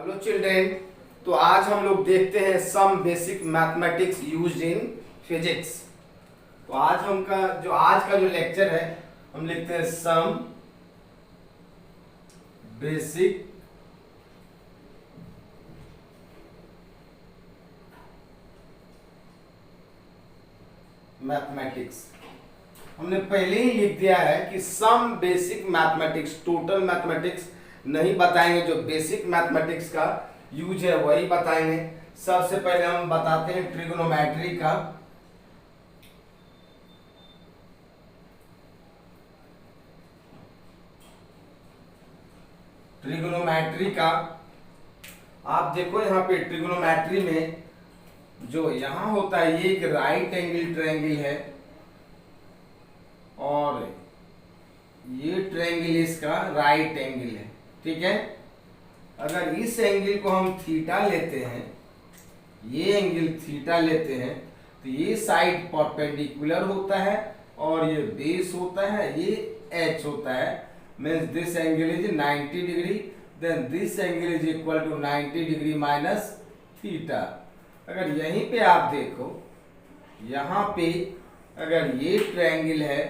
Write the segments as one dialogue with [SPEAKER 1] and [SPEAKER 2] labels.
[SPEAKER 1] Hello children. तो आज हम लोग देखते हैं some basic mathematics used in physics. तो आज का जो लेक्चर है हम लिखते हैं सम बेसिक मैथमेटिक्स। हमने पहले ही लिख दिया है कि some basic mathematics, total mathematics नहीं बताएंगे, जो बेसिक मैथमेटिक्स का यूज है वही बताएंगे। सबसे पहले हम बताते हैं ट्रिग्नोमेट्री का। ट्रिग्नोमेट्री का आप देखो यहाँ पे ट्रिग्नोमेट्री में जो यहाँ होता है ये एक राइट एंगल ट्रायंगल है और ये ट्रायंगल इसका राइट एंगल है, ठीक है। अगर इस एंगल को हम थीटा लेते हैं, ये एंगल थीटा लेते हैं, तो ये साइड परपेंडिकुलर होता है और ये बेस होता है, ये एच होता है। Means this angle is 90 degree, then this angle is equal to 90 degree minus theta. अगर यहीं पे आप देखो, यहाँ पे अगर ये ट्रायंगल है,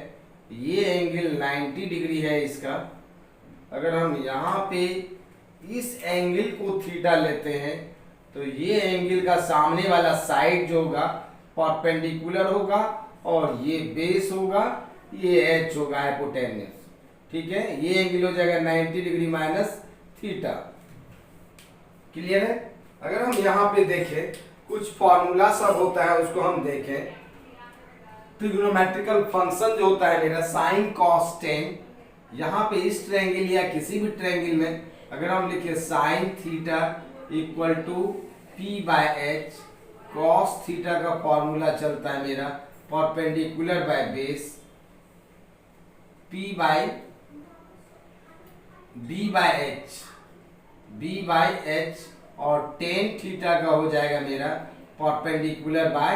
[SPEAKER 1] ये एंगल 90 डिग्री है इसका। अगर हम यहाँ पे इस एंगल को थीटा लेते हैं तो ये एंगल का सामने वाला साइड जो होगा परपेंडिकुलर होगा और ये बेस होगा, ये एच होगा हाइपोटेन्यूस, ठीक है। ये एंगल हो जाएगा 90 डिग्री माइनस थीटा। क्लियर है। अगर हम यहाँ पे देखें, कुछ फॉर्मूला सब होता है उसको हम देखें। ट्रिग्नोमेट्रिकल फंक्शन जो होता है मेरा साइन कॉस टेन, यहाँ पे इस ट्रायंगल या किसी भी ट्रायंगल में अगर हम लिखे sine theta equal to P by H, cos theta का फॉर्मूला चलता है मेरा perpendicular by base, P by B by H और टेन थीटा का हो जाएगा मेरा परपेंडिकुलर बाय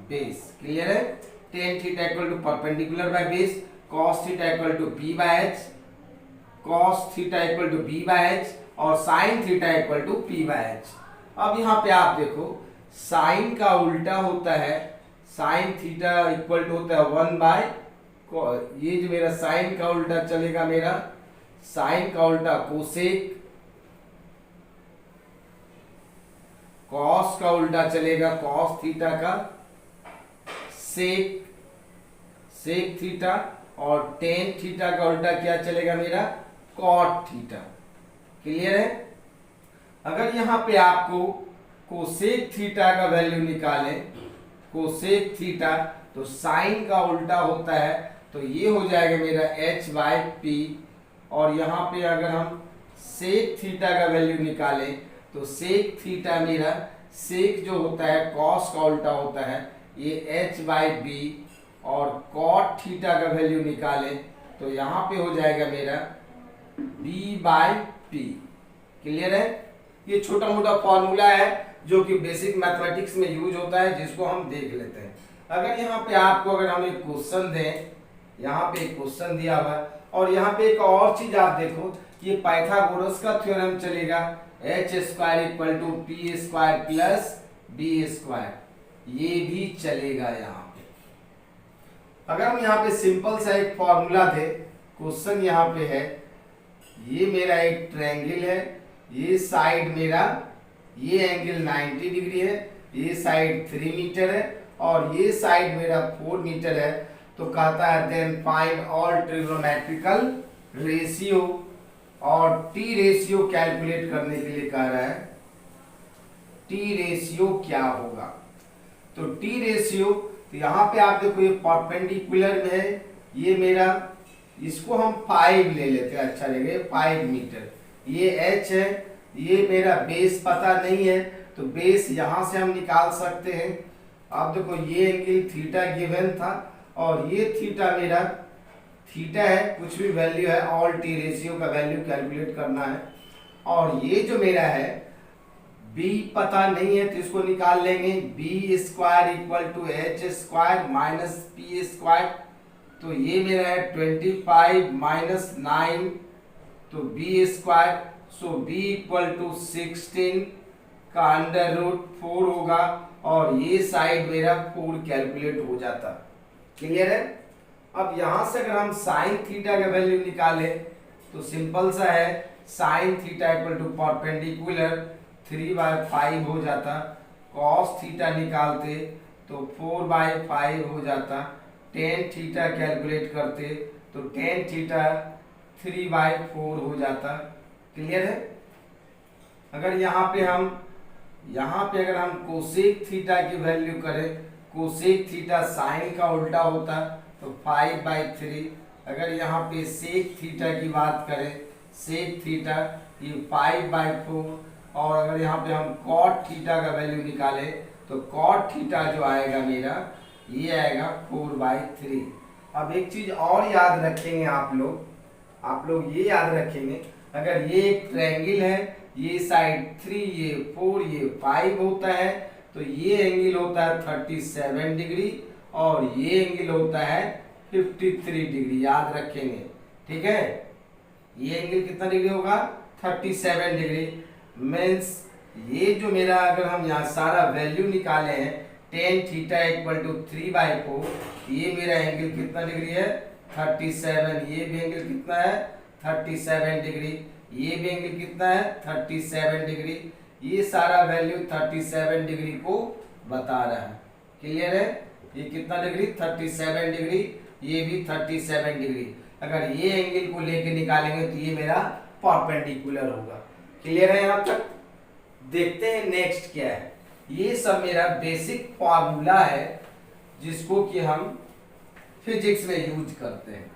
[SPEAKER 1] बेस। क्लियर है। Tan theta equal to perpendicular by base, cos theta equal to P by H, cos theta equal to B by H और sine theta equal to P by H. अब यहाँ पे आप देखो, sign का उल्टा होता है, साइन थीटा इक्वल टू होता है 1 बाय, ये जो मेरा साइन का उल्टा चलेगा, मेरा साइन का उल्टा कोसेक, कॉस का उल्टा चलेगा कॉस थीटा का सेक, सेक थीटा और टेन थीटा का उल्टा क्या चलेगा मेरा कॉट थीटा। क्लियर है। अगर यहाँ पे आपको कोसेक थीटा का वैल्यू निकालें, कोसेक थीटा, तो साइन का उल्टा होता है, तो ये हो जाएगा मेरा h बाय पी। और यहाँ पे अगर हम सेक थीटा का वैल्यू निकालें तो सेक थीटा मेरा, सेक जो होता है कॉस का उल्टा होता है, ये h बाय बी। और कॉट थीटा का वैल्यू निकालें तो यहाँ पे हो जाएगा मेरा b बाय पी। क्लियर है। ये छोटा मोटा फॉर्मूला है जो कि बेसिक मैथमेटिक्स में यूज होता है, जिसको हम देख लेते हैं। अगर यहाँ पे आपको अगर हम एक क्वेश्चन दें, यहाँ पे एक क्वेश्चन दिया हुआ है और यहाँ पे एक और चीज आप देखो, ये पाइथागोरस का थ्योरम चलेगा, H square equal to P square plus B square, ये भी चलेगा यहाँ पे। अगर हम यहाँ पे सिंपल सा एक फॉर्मूला दे, क्वेश्चन यहाँ पे है, ये मेरा एक ट्रायंगल है, ये साइड मेरा, ये एंगल 90 डिग्री है, ये साइड 3 मीटर है और ये साइड मेरा 4 मीटर है। तो कहता है then find all trigonometrical ratio, और टी रेशियो कैलकुलेट करने के लिए कह रहा है टी रेशियो क्या होगा। तो टी रेशियो, तो यहाँ पे आप देखो ये परपेंडिकुलर में है, ये मेरा, इसको हम 5 ले लेते हैं, अच्छा लगेगा 5 मीटर। ये h है, ये मेरा बेस पता नहीं है तो बेस यहाँ से हम निकाल सकते हैं। आप देखो ये एंगल थीटा गिवन था और ये थीटा मेरा, थीटा है, कुछ भी वैल्यू है, ऑल टी रेशियो का वैल्यू कैलकुलेट करना है। और ये जो मेरा है b पता नहीं है तो इसको निकाल लेंगे, B square equal to H square minus P square. तो ये मेरा है 25 माइनस 9, तो B square so b equal to 16 का अंडर रूट 4 होगा और ये साइड मेरा 4 कैलकुलेट हो जाता। क्लियर है। अब यहां से अगर हम साइन थीटा का वैल्यू निकाले तो सिंपल सा है, sine theta equal to perpendicular 3/5 हो जाता। कॉस थीटा निकालते तो 4/5 हो जाता। टेन थीटा कैलकुलेट करते तो टेन थीटा 3/4 हो जाता। क्लियर है। अगर यहाँ पे अगर हम कोसेक थीटा की वैल्यू करें, कोसेक थीटा साइन का उल्टा होता तो 5/3। अगर यहाँ पे सेक थीटा की बात करें, सेक थीटा ये 5/4। और अगर यहाँ पे हम कॉट थीटा का वैल्यू निकालें तो कॉट थीटा जो आएगा मेरा ये आएगा 4/3। अब एक चीज और याद रखेंगे आप लोग ये याद रखेंगे, अगर ये एक ट्रायंगल है, ये साइड 3, ये 4, ये 5 होता है तो ये एंगल होता है 37 डिग्री और ये एंगल होता है 53 डिग्री। याद रखेंगे, ठीक है। ये एंगल कितना डिग्री होगा? 37 डिग्री। मीन्स ये जो मेरा, अगर हम यहाँ सारा वैल्यू निकाले हैं, टेन थीटा इक्वल टू 3/4, ये मेरा एंगल कितना डिग्री है? 37। ये भी एंगल कितना है? 37 डिग्री। ये भी एंगल कितना है? 37 डिग्री। ये सारा वैल्यू 37 डिग्री को बता रहा है। क्लियर है। ये कितना डिग्री? 37 डिग्री। ये भी 37 डिग्री। अगर ये एंगल को लेके निकालेंगे तो ये मेरा परपेंडिकुलर होगा। क्लियर है यहाँ तक। देखते हैं नेक्स्ट क्या है। ये सब मेरा बेसिक फॉर्मूला है जिसको कि हम फिजिक्स में यूज करते हैं।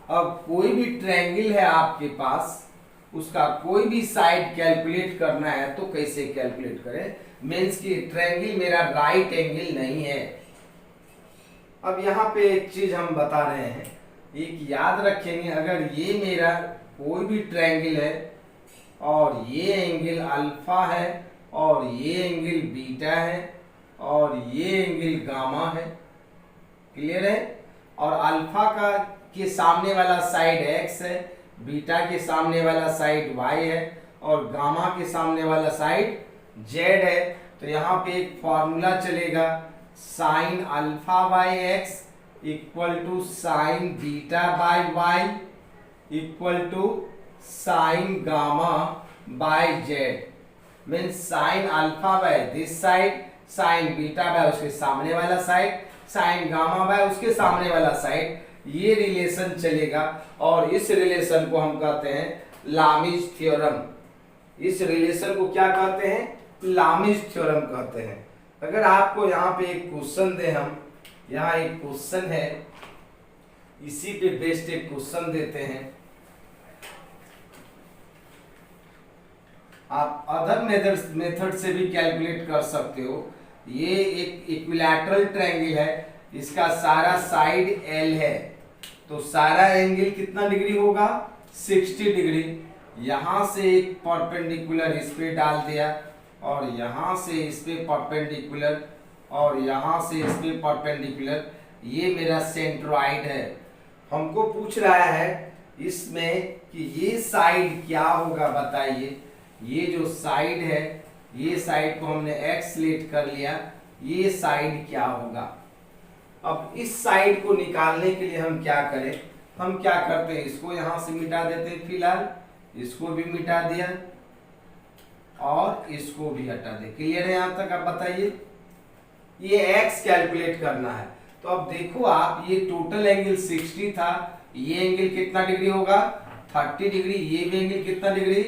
[SPEAKER 1] अब कोई भी ट्रायंगल है आपके पास, उसका कोई भी साइड कैलकुलेट करना है तो कैसे कैलकुलेट करें? मीन्स कि ट्रायंगल मेरा राइट एंगल नहीं है। अब यहाँ पे एक चीज हम बता रहे हैं, एक याद रखेंगे, अगर ये मेरा कोई भी ट्रायंगल है और ये एंगल अल्फा है और ये एंगल बीटा है और ये एंगल गामा है। क्लियर है। और अल्फा का के सामने वाला साइड x है, बीटा के सामने वाला साइड y है और गामा के सामने वाला साइड z है। तो यहाँ पे एक फॉर्मूला चलेगा, sine alpha by X equal to sine beta by Y equal to sine gamma by Z. Means sine alpha by this side, sine beta by उसके सामने वाला साइड, साइन गामा बाय उसके सामने वाला साइड। ये relation चलेगा और इस रिलेशन को हम कहते हैं लामिज थ्योरम। इस रिलेशन को क्या कहते हैं? लामिज थ्योरम कहते हैं। अगर आपको यहाँ पे एक क्वेश्चन दे, हम यहाँ एक क्वेश्चन है, इसी पे बेस्ड एक क्वेश्चन देते हैं। आप अदर मेथड से भी कैलकुलेट कर सकते हो। ये एक इक्विलैटरल ट्रायंगल है, इसका सारा साइड L है तो सारा एंगल कितना डिग्री होगा? 60 डिग्री। यहां से एक परपेंडिकुलर इस पे डाल दिया और यहां से इस पे परपेंडिकुलर और यहां से इस पे परपेंडिकुलर। ये मेरा सेंट्रोइड है। हमको पूछ रहा है इसमें कि ये साइड क्या होगा, बताइए। ये जो साइड है, ये साइड को हमने x लेट कर लिया, ये साइड क्या होगा। अब इस साइड को निकालने के लिए हम क्या करें? हम क्या करते हैं, इसको यहां से मिटा देते हैं। फिलहाल इसको भी मिटा दिया और इसको भी हटा दे। क्लियर है यहां तक? आप बताइए। ये x कैलकुलेट करना है तो अब देखो आप, ये टोटल एंगल 60 था, ये एंगल कितना डिग्री होगा? 30 डिग्री। ये भी एंगल कितना डिग्री?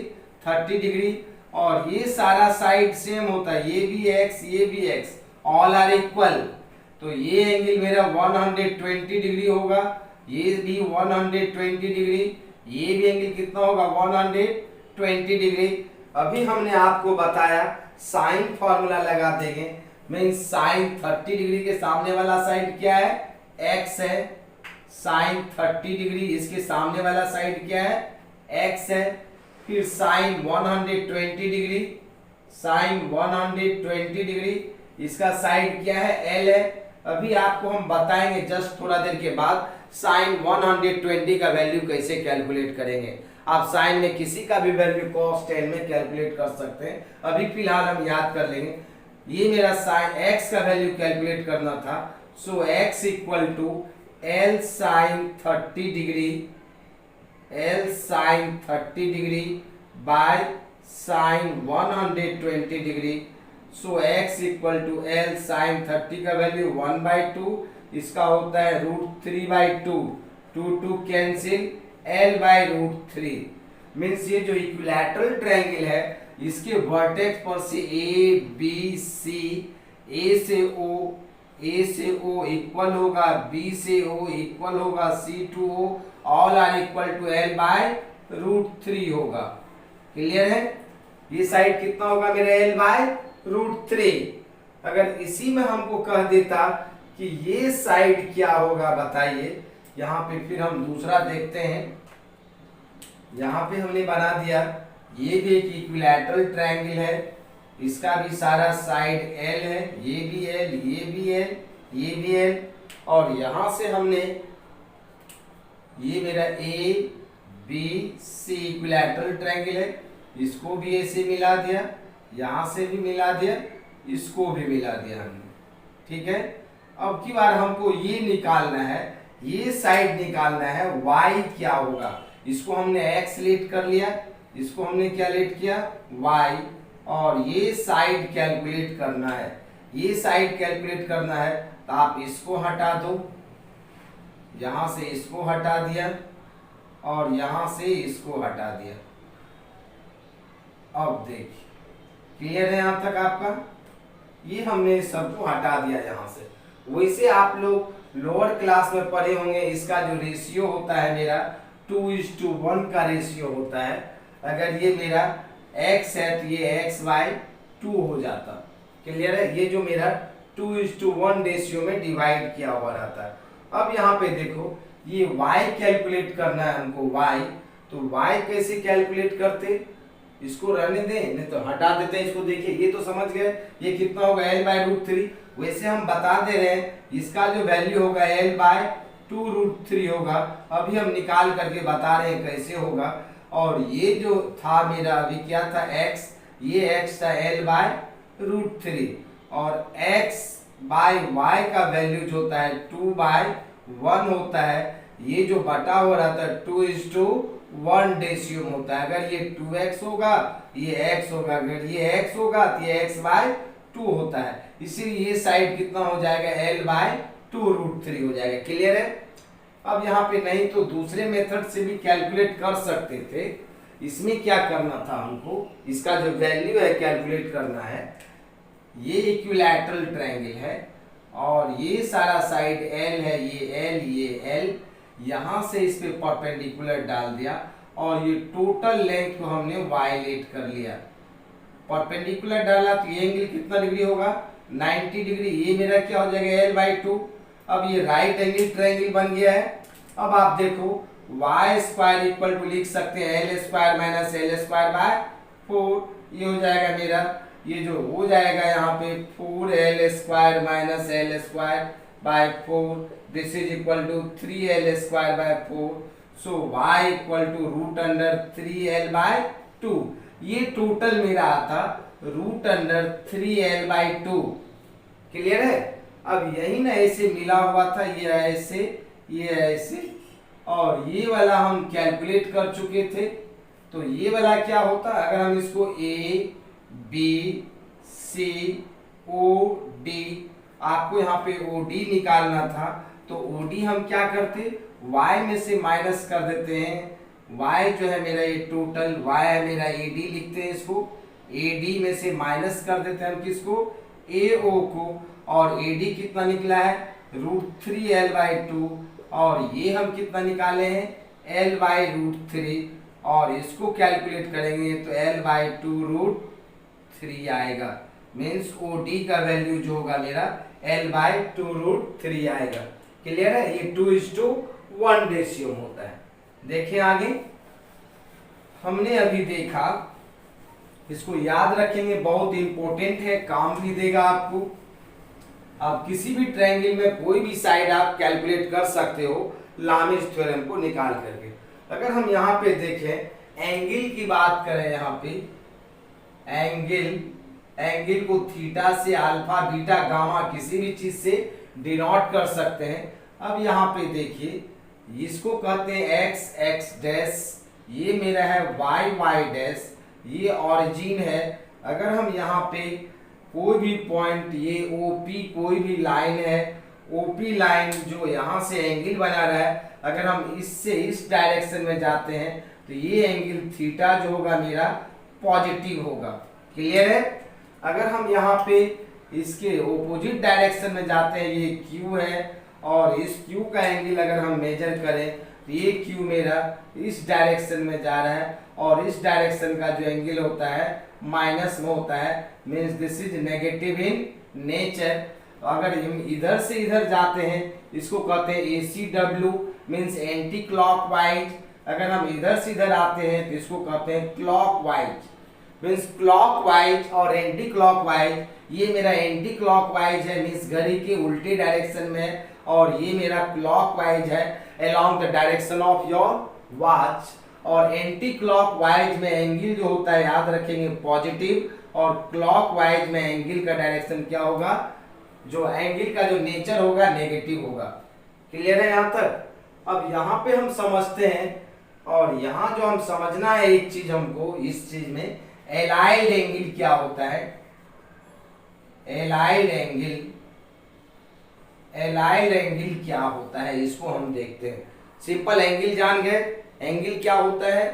[SPEAKER 1] 30 डिग्री। और ये सारा साइड सेम होता है, ये भी x, ये भी x, ऑल आर इक्वल। तो ये एंगल मेरा 120 डिग्री होगा, ये भी 120 डिग्री, ये भी एंगल कितना होगा? 120 डिग्री। अभी हमने आपको बताया साइन फॉर्मूला लगा देंगे। मीन्स साइन 30 डिग्री के सामने वाला साइड क्या है? x है। साइन 30 डिग्री इसके सामने वाला साइड क्या है? x है। फिर साइन 120 डिग्री, साइन 120 डिग्री इसका साइड क्या है? L है। अभी आपको हम बताएंगे जस्ट थोड़ा देर के बाद साइन 120 का वैल्यू कैसे कैलकुलेट करेंगे। आप साइन में किसी का भी वैल्यू cos 10 में कैलकुलेट कर सकते हैं। अभी फिलहाल हम याद कर लेंगे, ये मेरा साइन x का वैल्यू कैलकुलेट करना था। So x equal to L sine 30 degree, L sine 30 degree by sine 120 degree. So x equal to L sine 30 का वैल्यू 1/2, इसका होता है √3/2, 2 कैंसिल, L बाय √3। मीन्स ये जो इक्विलैटरल ट्रायंगल है इसके वर्टेक्स पर से ए बी सी, ए से ओ इक्वल होगा, बी से ओ इक्वल होगा, C to O, all are equal to L by √3 होगा। क्लियर है? ये साइड कितना होगा मेरा L बाय √3। अगर इसी में हमको कह देता कि ये साइड क्या होगा बताइए, यहाँ पे फिर हम दूसरा देखते हैं। यहाँ पे हमने बना दिया, ये भी एक इक्विलैटरल ट्रायंगल है, इसका भी सारा साइड L है, ये भी L, ये भी L, ये भी L, और यहाँ से हमने ये मेरा A B C equilateral triangle है, इसको भी ऐसे मिला दिया, यहाँ से भी मिला दिया, इसको भी मिला दिया हमने। ठीक है, अब की बार हमको ये निकालना है, ये साइड निकालना है, y क्या होगा। इसको हमने x लेट कर लिया, इसको हमने क्या लेट किया, y, और ये साइड कैलकुलेट करना है। ये साइड कैलकुलेट करना है तो आप इसको हटा दो, यहां से इसको हटा दिया और यहां से इसको हटा दिया। अब देखिए, क्लियर है यहां तक आपका? ये हमने सबको हटा दिया यहां से। वैसे आप लोग लोअर क्लास में पढ़े होंगे, इसका जो रेशियो होता है मेरा 2:1 का रेशियो होता है। अगर ये मेरा x है तो ये x/2 हो जाता। क्लियर है? ये जो मेरा 2:1 रेशियो में डिवाइड किया हुआ रहता है। अब यहाँ पे देखो, ये y कैलकुलेट करना है हमको, y, तो y कैसे कैलकुलेट करते, इसको रहने दें, नहीं तो हटा देते हैं इसको। देखिए, ये तो समझ गए ये कितना होगा, L बाय √3। वैसे हम बता दे रहे हैं इसका जो वैल्यू होगा L बाय 2√3 होगा। अभी हम निकाल करके बता रहे हैं कैसे होगा। और ये जो था मेरा अभी क्या था, x, ये x था L बाय √3, और x बाय y का वैल्यू जो होता है 2/1 होता है। ये जो बटा हो रहा था 2:1 रेशियो में होता है। अगर ये 2x होगा ये x होगा, अगर ये x होगा तो ये x/2 होता है। इसीलिए ये साइड कितना हो जाएगा, L बाय 2√3 हो जाएगा। क्लियर है? अब यहाँ पे नहीं तो दूसरे मेथड से भी कैलकुलेट कर सकते थे। इसमें क्या करना था हमको, इसका जो वैल्यू है कैलकुलेट करना है। ये इक्विलैटरल ट्रायंगल है और ये सारा साइड L है, ये L, ये L, यहाँ से इस पे परपेंडिकुलर डाल दिया और ये टोटल लेंथ को हमने वायलेट कर लिया। परपेंडिकुलर डाला तो ये एंगल कितना डिग्री होगा, 90 डिग्री। ये मेरा क्या हो जाएगा, L/2। अब ये राइट एंगल ट्रायंगल बन गया है। अब आप देखो, y² इक्वल टू लिख सकते हैं L² माइनस L² 4। ये हो जाएगा मेरा, ये जो हो जाएगा यहाँ पे 4L² minus L² 4, this is equal to 3L² 4। So y equal to √3L/2। ये टोटल मेरा आता √3L/2। क्लियर है? अब यही ना ऐसे मिला हुआ था, ये ऐसे, ये ऐसे, और ये वाला हम कैलकुलेट कर चुके थे। तो ये वाला क्या होता, अगर हम इसको A B C O D, आपको यहाँ पे OD निकालना था तो OD हम क्या करते, y में से माइनस कर देते हैं। y जो है मेरा ये टोटल y है मेरा, AD लिखते हैं इसको, AD में से माइनस कर देते हैं हम किसको, AO को, और AD कितना निकला है √3L/2, और ये हम कितना निकाले हैं L/√3, और इसको कैलकुलेट करेंगे तो L/2√3 आएगा। मीन्स OD का वैल्यू जो होगा मेरा L/2√3 आएगा। क्लियर है? ये 2:1 रेशियो होता है। देखिए आगे, हमने अभी देखा, इसको याद रखेंगे, बहुत इंपॉर्टेंट है, काम भी देगा आपको। अब किसी भी ट्रायंगल में कोई भी साइड आप कैलकुलेट कर सकते हो लामिस थ्योरम को निकाल करके। अगर हम यहाँ पे देखें एंगल की बात करें, यहाँ पे एंगल को थीटा से अल्फा बीटा गामा किसी भी चीज से डिनोट कर सकते हैं। अब यहाँ पे देखिए इसको कहते हैं एक्स एक्स डैश, ये मेरा है वाई वाई डैश, ये ऑरिजिन है। अगर हम यहाँ पे कोई भी पॉइंट, ये ओपी कोई भी लाइन है, ओपी लाइन जो यहाँ से एंगल बना रहा है, अगर हम इससे इस डायरेक्शन में जाते हैं तो ये एंगल थीटा जो होगा मेरा पॉजिटिव होगा। क्लियर है? अगर हम यहाँ पे इसके ऑपोजिट डायरेक्शन में जाते हैं, ये क्यू है और इस क्यू का एंगल अगर हम मेजर करें तो ये क्यू मेरा इस डायरेक्शन में जा रहा है और इस डायरेक्शन का जो एंगल होता है माइनस में होता है, means this is negative in nature. अगर हम इधर से इधर जाते हैं इसको कहते हैं ACW, मीन्स एंटी क्लॉकवाइज। अगर हम इधर से इधर आते हैं तो इसको कहते हैं क्लॉकवाइज, मीन्स क्लॉकवाइज और एंटी क्लॉकवाइज। ये मेरा एंटी क्लॉकवाइज है, मीन्स घड़ी के उल्टे डायरेक्शन में, और ये मेरा क्लॉकवाइज है along the direction of your watch. और एंटी क्लॉकवाइज में एंगल जो होता है याद रखेंगे पॉजिटिव, और क्लॉकवाइज में एंगल का डायरेक्शन क्या होगा, जो एंगल का जो नेचर होगा नेगेटिव होगा। क्लियर है यहाँ तक? अब यहाँ पे हम समझते हैं, और यहाँ जो हम समझना है एक चीज हमको, इस चीज में एलाइड एंगल क्या होता है। एलाइड एंगल क्या होता है इसको हम देखते हैं। सिंपल एंगल जान गए, एंगल क्या होता है,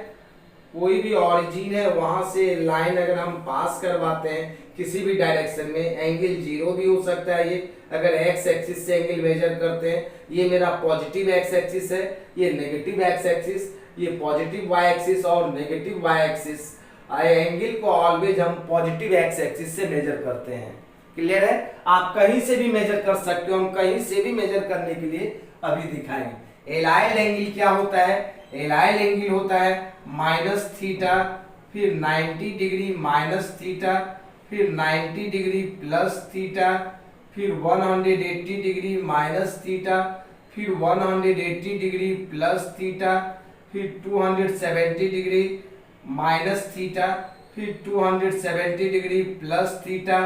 [SPEAKER 1] कोई भी ऑरिजिन है वहां से लाइन अगर हम पास करवाते हैं किसी भी डायरेक्शन में, एंगल जीरो भी हो सकता है। ये अगर एक्स एक्सिस से एंगल मेजर करते हैं, ये मेरा पॉजिटिव एक्स एक्सिस है, ये नेगेटिव एक्स एक्सिस, ये पॉजिटिव वाई एक्सिस और नेगेटिव वाई एक्सिस। एंगल को ऑलवेज हम पॉजिटिव एक्स एक्सिस से मेजर करते हैं। क्लियर है? आप कहीं से भी मेजर कर सकते हो, हम कहीं से भी मेजर करने के लिए अभी दिखाएंगे। एलाइड एंगल क्या होता है? एलाइड एंगल होता है माइनस थीटा, फिर 90 डिग्री माइनस थीटा, फिर 90 डिग्री प्लस थीटा, फिर 180 डिग्री माइनस थीटा, फिर 180 डिग्री प्लस थीटा, फिर 270 डिग्री माइनस थीटा, फिर 270 डिग्री प्लस थीटा,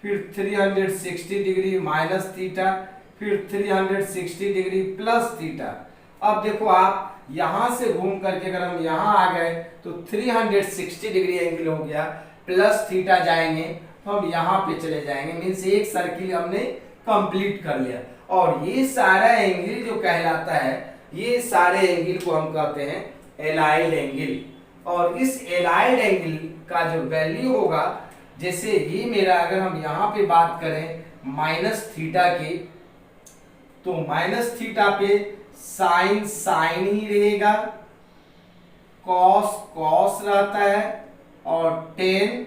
[SPEAKER 1] फिर 360 डिग्री माइनस थीटा, फिर 360 डिग्री प्लस थीटा। अब देखो आप यहां से घूम करके अगर हम यहां आ गए तो 360 डिग्री एंगल हो गया, प्लस थीटा जाएंगे तो हम यहां पे चले जाएंगे, मीन्स एक सर्किल हमने कंप्लीट कर लिया। और ये सारा एंगल जो कहलाता है, ये सारे एंगल को हम कहते हैं एलाइड एंगल। और इस एलाइड एंगल का जो वैल्यू होगा, जैसे ये मेरा अगर हम यहाँ पे बात करें माइनस थीटा की, तो माइनस थीटा पे साइन साइन ही रहेगा, कॉस कॉस रहता है और टेन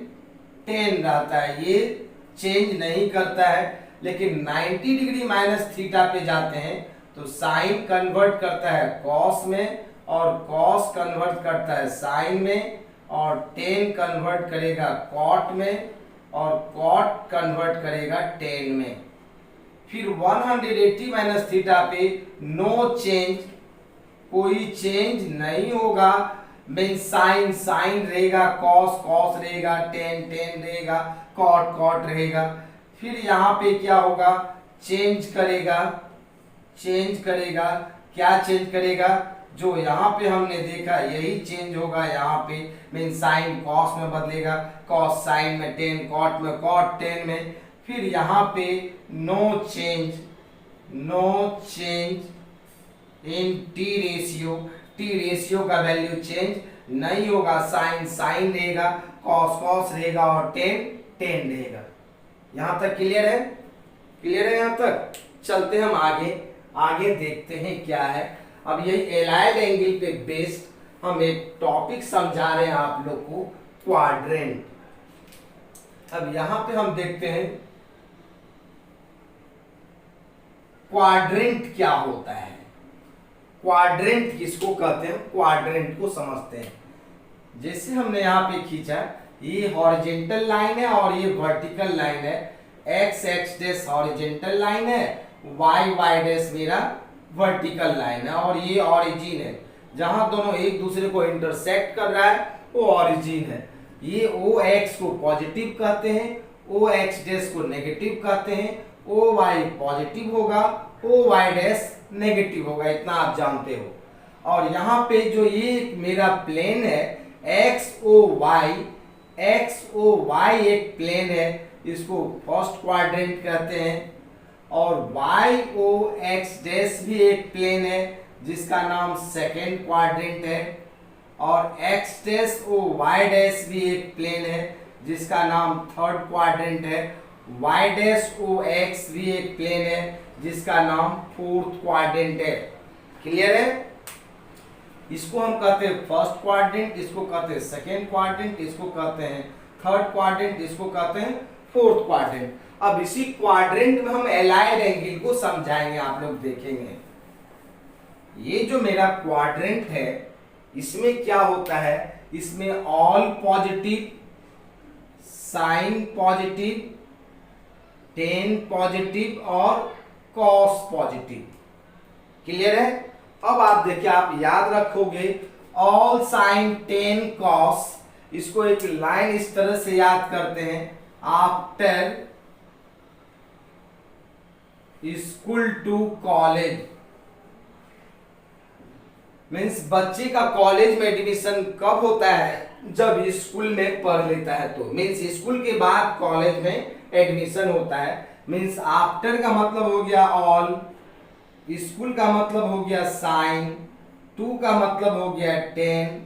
[SPEAKER 1] टेन रहता है, ये चेंज नहीं करता है। लेकिन 90 डिग्री माइनस थीटा पे जाते हैं तो साइन कन्वर्ट करता है कॉस में, और कॉस कन्वर्ट करता है साइन में, और टेन कन्वर्ट करेगा कॉट में, और कॉट कन्वर्ट करेगा टेन में। फिर 180 माइनस थीटा पे नो चेंज, कोई चेंज नहीं होगा, मीन साइन साइन रहेगा, कॉस कॉस रहेगा, टेन टेन रहेगा, कॉट कॉट रहेगा। फिर यहाँ पे क्या होगा, चेंज करेगा, क्या चेंज करेगा, जो यहाँ पे हमने देखा यही चेंज होगा यहाँ पे, मीन साइन कॉस में बदलेगा, कॉस साइन में, टेन कॉट में, कॉट टेन में। फिर यहाँ पे no change in T ratio का वैल्यू चेंज नहीं होगा, साइन साइन रहेगा, कॉस कॉस रहेगा और टेन टेन रहेगा। यहाँ तक क्लियर है? क्लियर है यहाँ तक? चलते हम आगे देखते हैं क्या है। अब यही एलाइड एंगल पे बेस्ड हम एक टॉपिक समझा रहे हैं आप लोग को, क्वाड्रेंट। अब यहां पे हम देखते हैं क्वाड्रेंट क्या होता है। क्वाड्रेंट किसको कहते हैं, क्वाड्रेंट को समझते हैं। जैसे हमने यहाँ पे खींचा, ये हॉरिजेंटल लाइन है और ये वर्टिकल लाइन है, x x dash horizontal line है, वाई वाई डैश मेरा वर्टिकल लाइन है, और ये ऑरिजिन है। जहां दोनों एक दूसरे को इंटरसेक्ट कर रहा है वो ओरिजिन है। ये ओ एक्स को पॉजिटिव कहते हैं, ओ एक्स डैश को नेगेटिव कहते हैं, ओ वाई पॉजिटिव होगा, ओ वाई डैश नेगेटिव होगा, इतना आप जानते हो। और यहाँ पे जो ये मेरा प्लेन है एक्स ओ वाई एक प्लेन है, इसको फर्स्ट क्वाड्रेंट कहते हैं। और वाई ओ एक्स डैश भी एक प्लेन है जिसका नाम सेकेंड क्वाड्रेंट है। और X dash O Y dash भी एक प्लेन है जिसका नाम थर्ड क्वाड्रेंट है। वाई डैश ओ एक्स भी एक प्लेन है जिसका नाम फोर्थ क्वाड्रेंट है। क्लियर है? इसको हम कहते हैं फर्स्ट क्वाड्रेंट, इसको कहते हैं सेकेंड क्वाड्रेंट, इसको कहते हैं थर्ड क्वाड्रेंट, इसको कहते हैं फोर्थ क्वाड्रेंट। अब इसी क्वाड्रेंट में हम एलाइड एंगल को समझाएंगे, आप लोग देखेंगे। ये जो मेरा क्वाड्रेंट है इसमें क्या होता है, इसमें all positive, sine positive, tan positive और कॉस पॉजिटिव। क्लियर है? अब आप देखिए, आप याद रखोगे ऑल साइन टेन कॉस, इसको एक लाइन इस तरह से याद करते हैं, आफ्टर स्कूल टू कॉलेज। मीन्स बच्चे का कॉलेज में एडमिशन कब होता है, जब स्कूल में पढ़ लेता है तो। मीन्स स्कूल के बाद कॉलेज में एडमिशन होता है। मीन्स आफ्टर का मतलब हो गया ऑल, स्कूल का मतलब हो गया साइन, टू का मतलब हो गया टेन,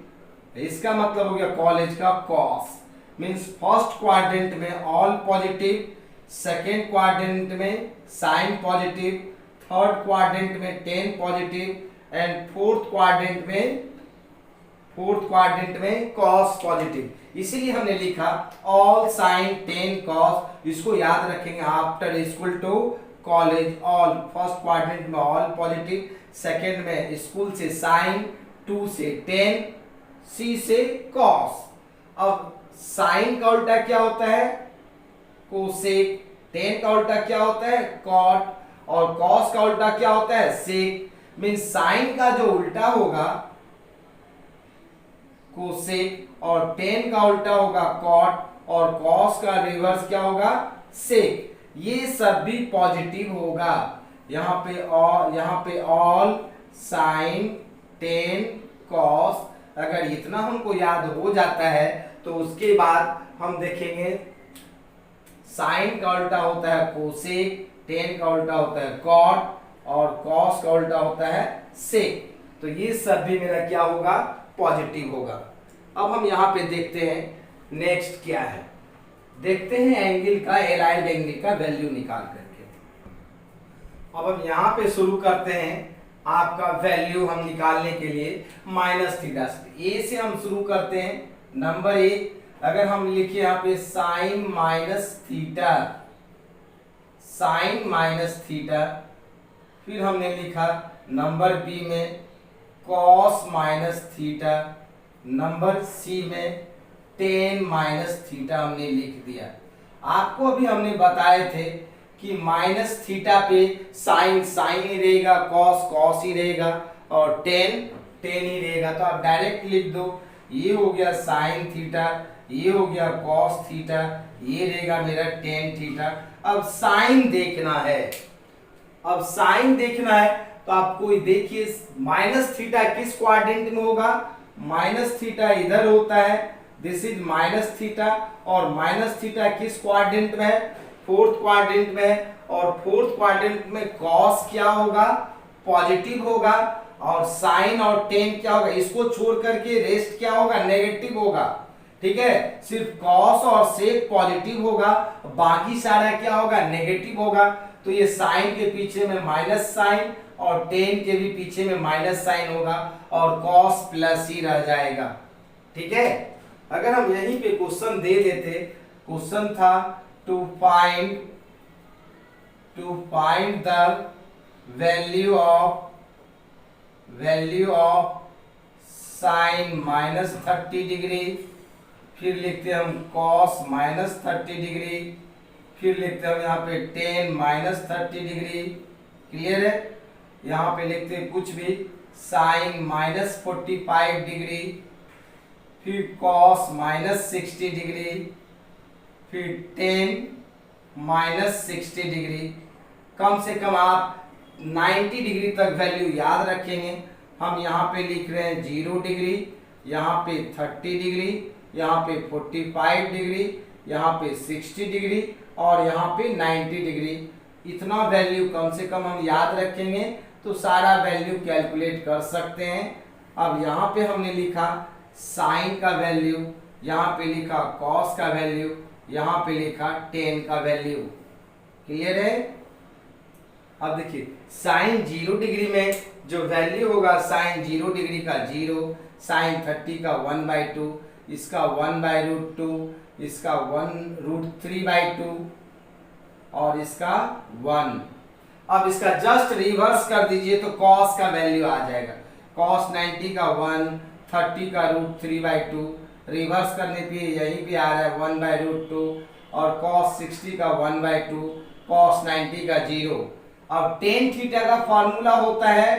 [SPEAKER 1] इसका मतलब हो गया कॉलेज का कॉस। मीन्स फर्स्ट क्वाड्रेंट में ऑल पॉजिटिव, सेकेंड क्वाड्रेंट में साइन पॉजिटिव, थर्ड क्वाड्रेंट में ten positive and fourth quadrant में कॉस पॉजिटिव। इसीलिए हमने लिखा ऑल साइन टेन कॉस। इसको याद रखेंगे, after school to college all, first quadrant में ऑल पॉजिटिव, सेकेंड में स्कूल से साइन, टू से टेन, सी से कॉस। अब साइन का उल्टा क्या होता है, कोसेक। टेन का उल्टा क्या होता है, कॉट। और कॉस का उल्टा क्या होता है, सेक। मीन साइन का जो उल्टा होगा कोसेक, और टेन का उल्टा होगा कॉट, और कॉस का रिवर्स क्या होगा, सेक। ये सब भी पॉजिटिव होगा। यहाँ पे ऑल साइन टेन कॉस, अगर इतना हमको याद हो जाता है तो उसके बाद हम देखेंगे साइन का उल्टा होता है कोसेक, टेन का उल्टा होता है कॉट, और कॉस का उल्टा होता है सेक। तो ये सब भी मेरा क्या होगा, पॉजिटिव होगा। अब हम यहाँ पे देखते हैं नेक्स्ट क्या है। देखते हैं एंगल का, एलाइड एंगल का वैल्यू निकाल करके। अब हम यहाँ पे शुरू करते हैं आपका वैल्यू हम निकालने के लिए माइनस थीटा से। ए से हम शुरू करते हैं। नंबर ए, अगर हम लिखे यहाँ पे साइन माइनस थीटा, फिर हमने लिखा नंबर बी में cos minus theta, number C में टेन माइनस थीटा हमने लिख दिया। आपको अभी हमने बताए थे कि माइनस थीटा पे साइन ही रहेगा, कॉस ही रहेगा, और टेन ही रहेगा। तो आप डायरेक्ट लिख दो, ये हो गया साइन थीटा, ये हो गया कॉस थीटा, ये रहेगा मेरा टेन थीटा। अब साइन देखना है, तो आपको देखिए माइनस थीटा किस क्वाड्रेंट में होगा, माइनस थीटा इधर होता है, दिस इज माइनस थीटा। और माइनस थीटा किस क्वाड्रेंट में है, फोर्थ क्वाड्रेंट में। और फोर्थ क्वाड्रेंट में कॉस क्या होगा, पॉजिटिव होगा, और साइन और टेन क्या होगा, इसको छोड़ करके रेस्ट क्या होगा, नेगेटिव होगा। ठीक है, सिर्फ कॉस और सेक पॉजिटिव होगा, बाकी सारा क्या होगा, नेगेटिव होगा। तो ये साइन के पीछे में माइनस साइन और टेन के भी पीछे में माइनस साइन होगा, और कॉस प्लस ही रह जाएगा। ठीक है, अगर हम यहीं पे क्वेश्चन दे देते, क्वेश्चन था to find the value of sine minus 30 degree, फिर लिखते हैं हम कॉस माइनस 30 डिग्री, फिर लिखते हैं हम यहाँ पे टेन माइनस 30 डिग्री। क्लियर है? यहाँ पे लिखते हैं कुछ भी साइन -45 डिग्री, फिर कॉस -60 डिग्री, फिर टेन -60 डिग्री। कम से कम आप 90 डिग्री तक वैल्यू याद रखेंगे। हम यहाँ पे लिख रहे हैं 0 डिग्री, यहाँ पे 30 डिग्री, यहाँ पे 45 डिग्री, यहाँ पे 60 डिग्री और यहाँ पे 90 डिग्री। इतना वैल्यू कम से कम हम याद रखेंगे तो सारा वैल्यू कैलकुलेट कर सकते हैं। अब यहाँ पे हमने लिखा साइन का वैल्यू, यहाँ पे लिखा कॉस का वैल्यू, यहाँ पे लिखा टेन का वैल्यू। क्लियर है? अब देखिए साइन 0 डिग्री में जो वैल्यू होगा, साइन 0 डिग्री का 0, साइन 30 का 1/2, इसका 1/√2, इसका 1√3/2 और इसका 1। अब इसका जस्ट रिवर्स कर दीजिए तो कॉस का वैल्यू आ जाएगा। कॉस 90 का 1, 30 का √3/2, रिवर्स करने पे यहीं पे आ रहा है 1/√2 और कॉस 60 का 1/2, कॉस 90 का 0। अब टेन थीटा का फॉर्मूला होता है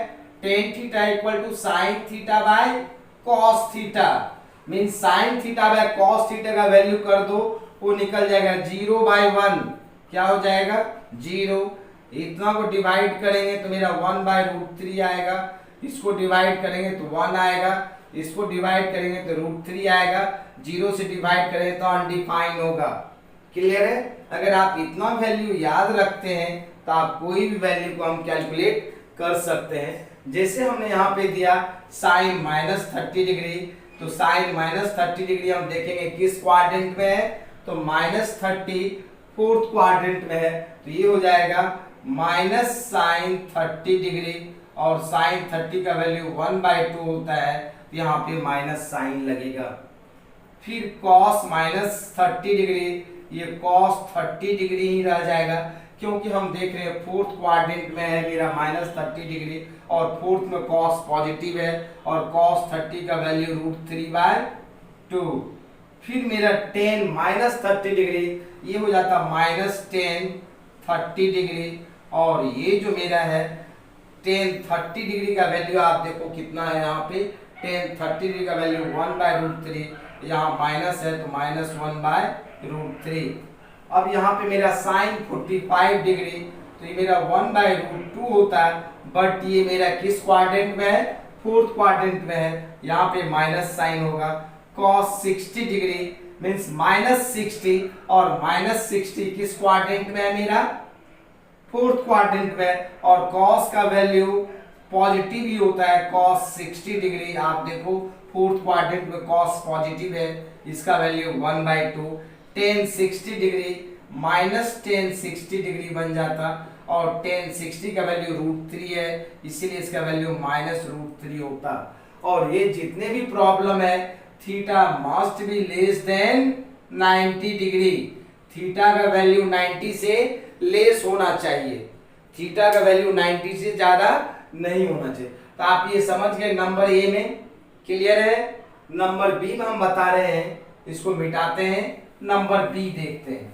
[SPEAKER 1] tan theta equal to sine theta by cos theta. Mean sine theta by cos theta का वैल्यू कर दो, वो निकल जाएगा 0/1। क्या हो जाएगा? 0। इतना को डिवाइड करेंगे तो मेरा 1/√3 आएगा, इसको डिवाइड करेंगे तो 1 आएगा, इसको डिवाइड करेंगे तो √3 आएगा, 0 से डिवाइड करेंगे तो अनडिफाइन होगा। क्लियर है? अगर आप इतना वैल्यू याद रखते हैं तो आप कोई भी वैल्यू को हम कैलकुलेट कर सकते हैं। जैसे हमने यहाँ पे दिया साइन -30 डिग्री, तो साइन -30 डिग्री हम देखेंगे किस क्वाड्रेंट में है, तो -30 फोर्थ क्वाड्रेंट में है, तो ये हो जाएगा -sin 30 डिग्री और sin 30 का वैल्यू 1/2 होता है, तो यहाँ पे माइनस साइन लगेगा। फिर cos -30 डिग्री, ये cos 30 डिग्री ही रह जाएगा क्योंकि हम देख रहे हैं फोर्थ क्वाड्रेंट में है मेरा -30 डिग्री और फोर्थ में cos पॉजिटिव है और cos 30 का वैल्यू √3/2। फिर मेरा tan -30 डिग्री, ये हो जाता -tan 30 डिग्री और ये जो मेरा है tan 30 डिग्री का वैल्यू आप देखो कितना है, यहाँ पे tan 30 डिग्री का वैल्यू 1/√3, यहाँ माइनस है तो -1/√3। अब यहाँ पे मेरा साइन 45 डिग्री, तो ये मेरा 1/√2 होता है, बट ये मेरा किस क्वाड्रेंट में है? फोर्थ क्वाड्रेंट में है, यहाँ पे माइनस साइन होगा। cos 60 डिग्री मीन्स -60 और -60 किस क्वाड्रेंट में है मेरा? फोर्थ क्वाड्रेंट में, और cos का वैल्यू पॉजिटिव ही होता है। cos 60 डिग्री आप देखो फोर्थ क्वाड्रेंट में cos पॉजिटिव है, इसका value 1/2। tan 60 degree -tan 60 degree बन जाता और tan 60 का वैल्यू √3 है, इसीलिए इसका वैल्यू -√3 होता। और ये जितने भी प्रॉब्लम है theta must be less than 90 degree, theta का वैल्यू 90 से लेस होना चाहिए, थीटा का वैल्यू 90 से ज्यादा नहीं होना चाहिए। तो आप ये समझ गए नंबर ए में। क्लियर है? नंबर बी में हम बता रहे हैं, इसको मिटाते हैं, नंबर बी देखते हैं।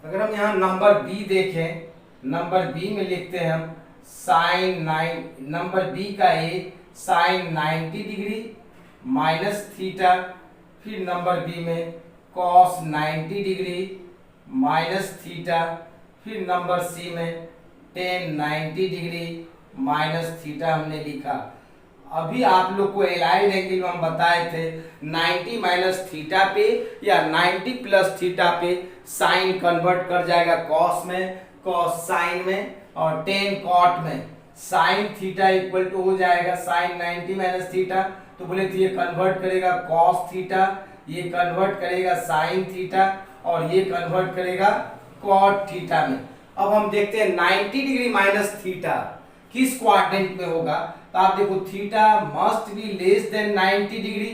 [SPEAKER 1] अगर हम यहाँ नंबर बी देखें, नंबर बी में लिखते हैं हम साइन 9, नंबर बी का ए साइन 90 डिग्री माइनस थीटा, फिर नंबर बी में कॉस 90 डिग्री माइनस थीटा, फिर नंबर सी में tan 90 डिग्री माइनस थीटा हमने लिखा। अभी आप लोग को एलाइड एंगल में हम बताए थे 90 माइनस थीटा पे या 90 प्लस थीटा पे साइन कन्वर्ट कर जाएगा कॉस में, कॉस साइन में, और tan कॉट में। साइन थीटा इक्वल टू हो जाएगा साइन 90 माइनस थीटा, तो बोले तो ये कन्वर्ट करेगा कॉस थीटा, ये कन्वर्ट करेगा साइन थीटा और ये कन्वर्ट करेगा कॉट थीटा में। अब हम देखते हैं 90 डिग्री माइनस थीटा किस क्वाड्रेंट में होगा, तो आप देखो theta must be less than 90 degree.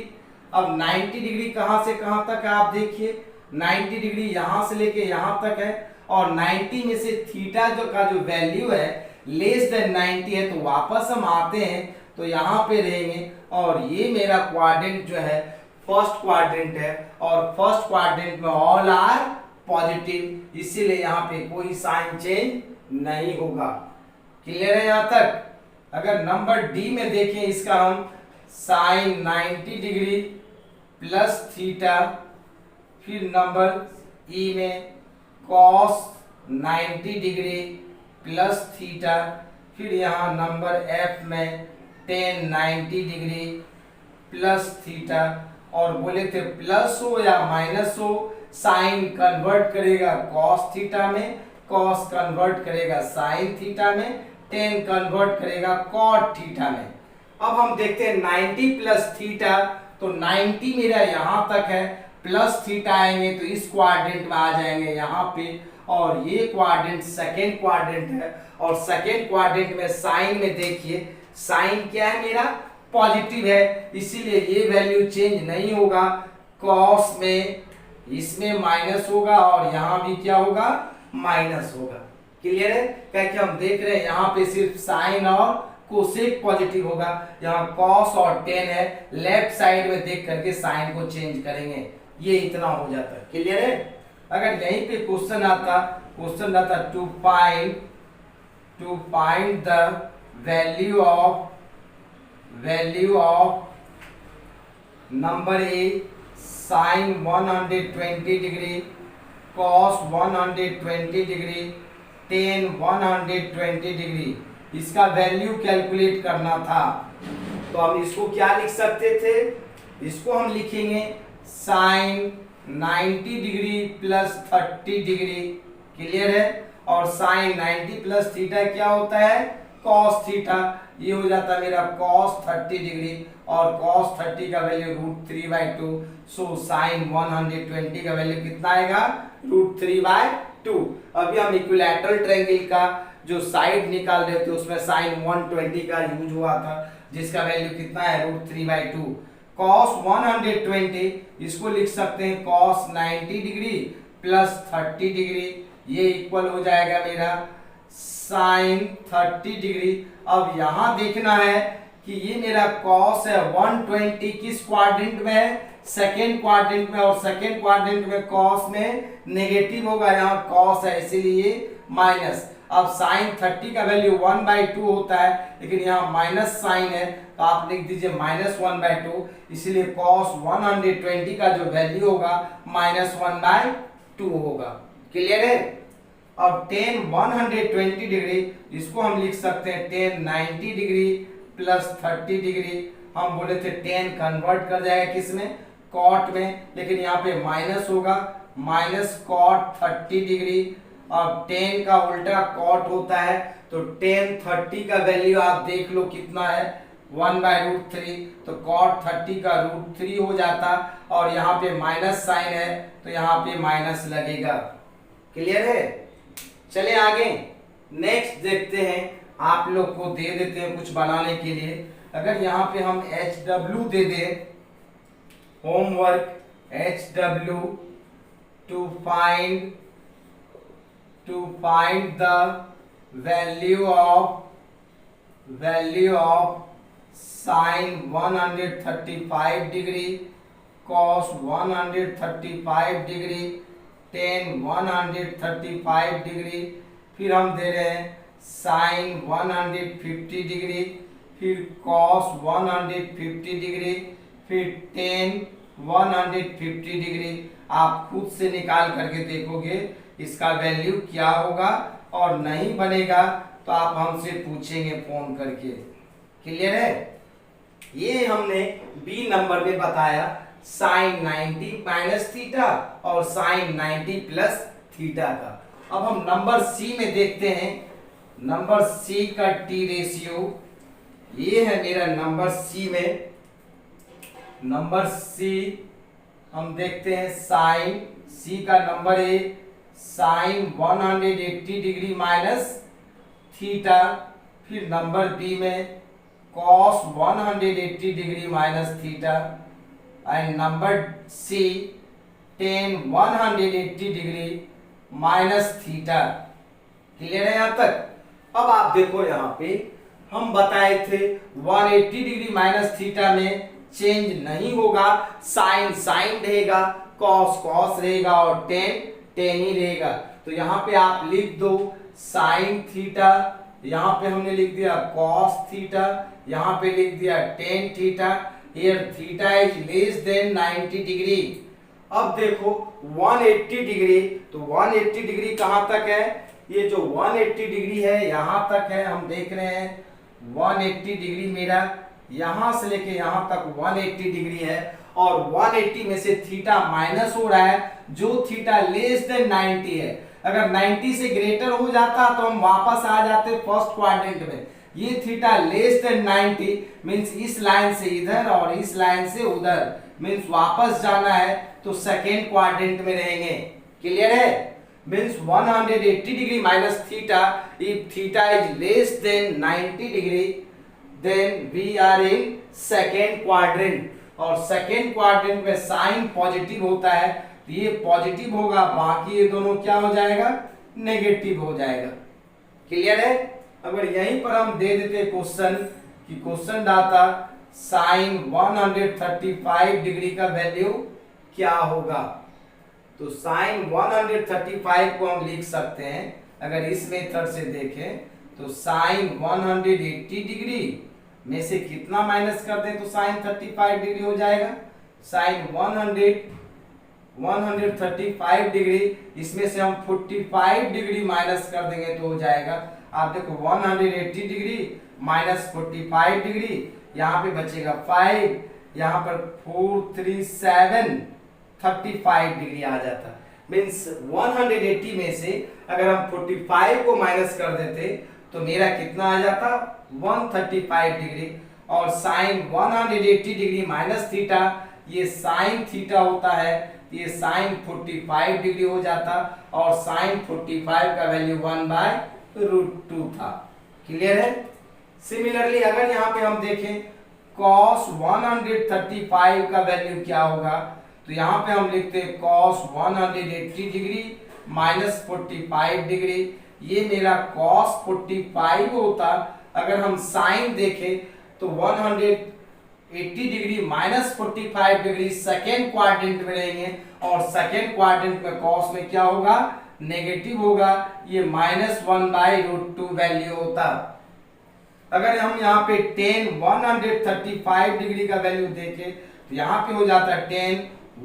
[SPEAKER 1] अब 90 डिग्री कहां से कहां तक है आप देखिए, 90 डिग्री यहां से लेके यहां तक है और 90 में से थीटा जो का जो वैल्यू है लेस देन 90 है, तो वापस हम आते हैं तो यहाँ पे रहेंगे और ये मेरा क्वाड्रेंट जो है फर्स्ट क्वाड्रेंट है और फर्स्ट क्वाड्रेंट में ऑल आर पॉजिटिव, इसीलिए यहाँ पे कोई साइन चेंज नहीं होगा। क्लियर है यहाँ तक? अगर नंबर डी में देखें, इसका हम साइन 90 डिग्री प्लस थीटा, फिर नंबर ई में कॉस 90 डिग्री प्लस थीटा, फिर यहाँ नंबर एफ में टेन 90 डिग्री प्लस थीटा। और बोले थे प्लस हो या माइनस हो, साइन कन्वर्ट करेगा कॉस थीटा में, कॉस कन्वर्ट करेगा साइन थीटा में, टेन कन्वर्ट करेगा कॉट थीटा में। अब हम देखते हैं 90 प्लस थीटा, तो 90 मेरा यहां तक है, प्लस थीटा आएंगे तो इस क्वाड्रेंट में आ जाएंगे यहाँ पे, और ये क्वाड्रेंट सेकेंड क्वाड्रेंट है, और सेकेंड क्वाड्रेंट में साइन में देखिए, साइन क्या है मेरा पॉजिटिव है, इसीलिए ये वैल्यू चेंज नहीं होगा। कॉस में इसमें माइनस होगा और यहाँ भी क्या होगा, माइनस होगा। क्लियर है? क्या कि हम देख रहे हैं यहाँ पे सिर्फ साइन और कोसेक पॉजिटिव होगा, यहाँ कॉस और टेन है, लेफ्ट साइड में देख करके साइन को चेंज करेंगे, ये इतना हो जाता है। क्लियर है? अगर यहीं पे क्वेश्चन आता to find the value of number A sine 120 degree, cos 120 degree, tan 120 degree, इसका वैल्यू कैलकुलेट करना था। तो हम इसको क्या लिख सकते थे? इसको हम लिखेंगे sine 90 degree plus 30 degree. Clear है? और साइन 90 प्लस थीटा क्या होता है, कॉस थीटा, ये हो जाता है मेरा कॉस 30 डिग्री, और कॉस 30 का वैल्यू √3/2, सो साइन 120 का वैल्यू कितना आएगा, √3/2। अभी हम इक्विलैटरल ट्रायंगल का जो साइड निकाल रहे थे उसमें साइन 120 का यूज हुआ था, जिसका वैल्यू कितना है, √3/2। कॉस 120 इसको लिख सकते हैं कॉस 90 डिग्री प्लस 30 डिग्री, ये इक्वल हो जाएगा मेरा साइन 30 डिग्री। अब यहां देखना है कि ये मेरा कॉस है 120 किस क्वाड्रेंट में है, सेकेंड क्वाड्रेंट में, और सेकेंड क्वाड्रेंट में कॉस में नेगेटिव होगा, यहाँ कॉस है इसीलिए माइनस। अब साइन 30 का वैल्यू 1/2 होता है, लेकिन यहाँ माइनस साइन है तो आप लिख दीजिए -1/2, इसीलिए कॉस 120 का जो वैल्यू होगा -1/2 होगा। क्लियर है? अब टेन 120 डिग्री इसको हम लिख सकते हैं टेन 90 डिग्री प्लस 30 डिग्री। हम बोले थे टेन कन्वर्ट कर जाएगा किस में, कॉट में, लेकिन यहाँ पे माइनस होगा, माइनस कॉट 30 डिग्री। अब टेन का उल्टा कॉट होता है, तो टेन 30 का वैल्यू आप देख लो कितना है, 1/√3, तो कॉट 30 का √3 हो जाता, और यहाँ पे माइनस साइन है तो यहाँ पे माइनस लगेगा। क्लियर है? चले आगे, नेक्स्ट देखते हैं, आप लोग को दे देते हैं कुछ बनाने के लिए। अगर यहाँ पे हम HW दे दें, homework HW to find the value of sine 135 degree, cos 135 degree, tan 135 degree, फिर हम दे रहे हैं साइन 150 डिग्री, फिर कॉस 150 डिग्री, फिर टेन 150 डिग्री। आप खुद से निकाल करके देखोगे इसका वैल्यू क्या होगा, और नहीं बनेगा तो आप हमसे पूछेंगे फोन करके। क्लियर है? ये हमने बी नंबर में बताया साइन 90 माइनस थीटा और साइन 90 प्लस थीटा का। अब हम नंबर सी में देखते हैं, नंबर सी का टी रेशियो, ये है मेरा नंबर सी में। नंबर सी हम देखते हैं साइन सी का number A sine 180 degree minus theta, फिर नंबर बी में cos 180 degree minus theta, and number C tan 180 degree minus theta. Clear है यहाँ तक? अब आप देखो यहाँ पे हम बताए थे 180 डिग्री माइनस थीटा में चेंज नहीं होगा, साइन साइन रहेगा, कॉस कॉस रहेगा, और टेन 10 ही रहेगा। तो यहाँ पे आप लिख दो साइन थीटा, यहाँ पे हमने लिख दिया कॉस थीटा, यहाँ पे लिख दिया tan theta. Here theta is less than 90 degree. अब देखो 180 डिग्री, तो 180 डिग्री कहाँ तक है? ये जो 180 डिग्री है यहाँ तक है। हम देख रहे हैं 180 डिग्री मेरा यहां से लेके यहां तक 180 डिग्री है, और 180 में से थीटा माइनस हो रहा है, जो थीटा लेस देन 90 है। अगर 90 से ग्रेटर हो जाता तो हम वापस आ जाते फर्स्ट क्वाड्रेंट में। ये थीटा लेस देन 90 मींस इस लाइन से इधर और इस लाइन से उधर, मींस वापस जाना है तो सेकेंड क्वाड्रेंट में रहेंगे। क्लियर है? Means 180 degree minus theta, if theta is less than 90 degree then we are in second quadrant, और सेकेंड क्वाड्रेंट में साइन पॉजिटिव होता है तो ये पॉजिटिव होगा, बाकी ये दोनों क्या हो जाएगा? नेगेटिव हो जाएगा। क्लियर है? अगर यहीं पर हम दे देते क्वेश्चन कि क्वेश्चन डाटा साइन 135 डिग्री का वैल्यू क्या होगा, तो साइन 135 को हम लिख सकते हैं। अगर इस मेथड से देखें तो साइन 180 डिग्री में से कितना माइनस कर दें तो साइन 35 डिग्री हो जाएगा? साइन 135 डिग्री, इसमें से हम 45 डिग्री माइनस कर देंगे तो हो जाएगा। आप देखो 180 डिग्री माइनस 45 डिग्री, यहाँ पे बचेगा 5, यहाँ पर 4 3 7 35 डिग्री आ जाता। मीन्स 180 में से अगर हम 45 को माइनस कर देते तो मेरा कितना आ जाता? 135 डिग्री। और साइन 180 डिग्री माइनस थीटा, ये साइन थीटा होता है, ये साइन 45 डिग्री हो जाता, और साइन 45 का वैल्यू 1/√2 था। क्लियर है? सिमिलरली अगर यहाँ पे हम देखें cos 135 का वैल्यू क्या होगा, तो यहाँ पे हम लिखते हैं cos 180 डिग्री माइनस 45 डिग्री। ये मेरा cos 45 होता। अगर हम साइन देखें तो 180 degree minus 45 degree second quadrant में रहेंगे, और सेकेंड क्वाड्रेंट में cos में क्या होगा? नेगेटिव होगा, ये -1/√2 वैल्यू होता। अगर हम यहाँ पे 135 डिग्री का वैल्यू देखें तो यहाँ पे हो जाता है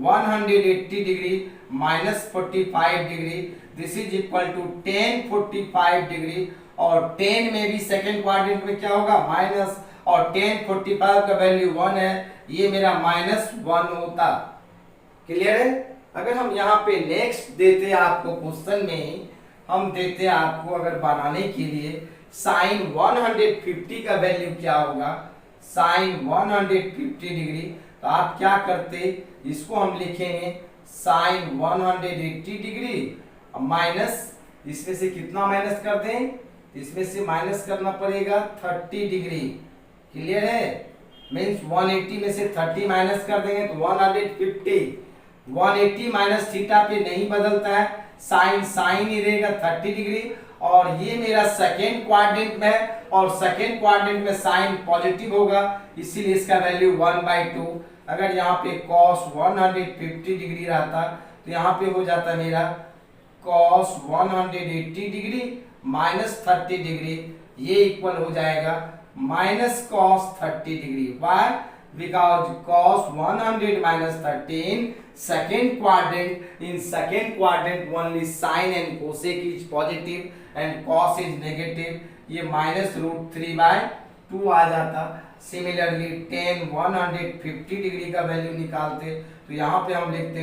[SPEAKER 1] 180 degree minus 45 degree, this is equal to 45 degree. और 10 में भी सेकेंड क्वाड्रेंट में क्या होगा? माइनस, और 45 का वैल्यू 1 है, ये मेरा -1 होता। क्लियर है? अगर हम यहाँ पे नेक्स्ट देते आपको क्वेश्चन में ही हम देते आपको अगर बनाने के लिए साइन 150 का वैल्यू क्या होगा, साइन 150 डिग्री, तो आप क्या करते? इसको हम लिखेंगे साइन 180 डिग्री माइनस, इसमें से कितना माइनस कर दें? इसमें से माइनस करना पड़ेगा 30 डिग्री। क्लियर है? मीन्स 180 में से 30 माइनस कर देंगे तो 150। 180 माइनस थीटा पे नहीं बदलता है, साइन साइन ही रहेगा 30 डिग्री। और ये मेरा सेकेंड क्वाड्रेंट में है, और सेकेंड क्वाड्रेंट में साइन पॉजिटिव होगा, इसीलिए इसका वैल्यू 1/2। अगर यहाँ पे cos 150 डिग्री रहता तो यहाँ पे हो जाता मेरा cos 180 डिग्री माइनस 30 डिग्री, ये इक्वल हो जाएगा minus cos 30 degree. Why? Because cos 100 minus 13 second quadrant, in second quadrant only sin and cosec is positive and cos is negative, ये -√3/2 आ जाता। सिमिलरली 150 डिग्री का वैल्यू निकालते तो यहाँ पे हम लिखते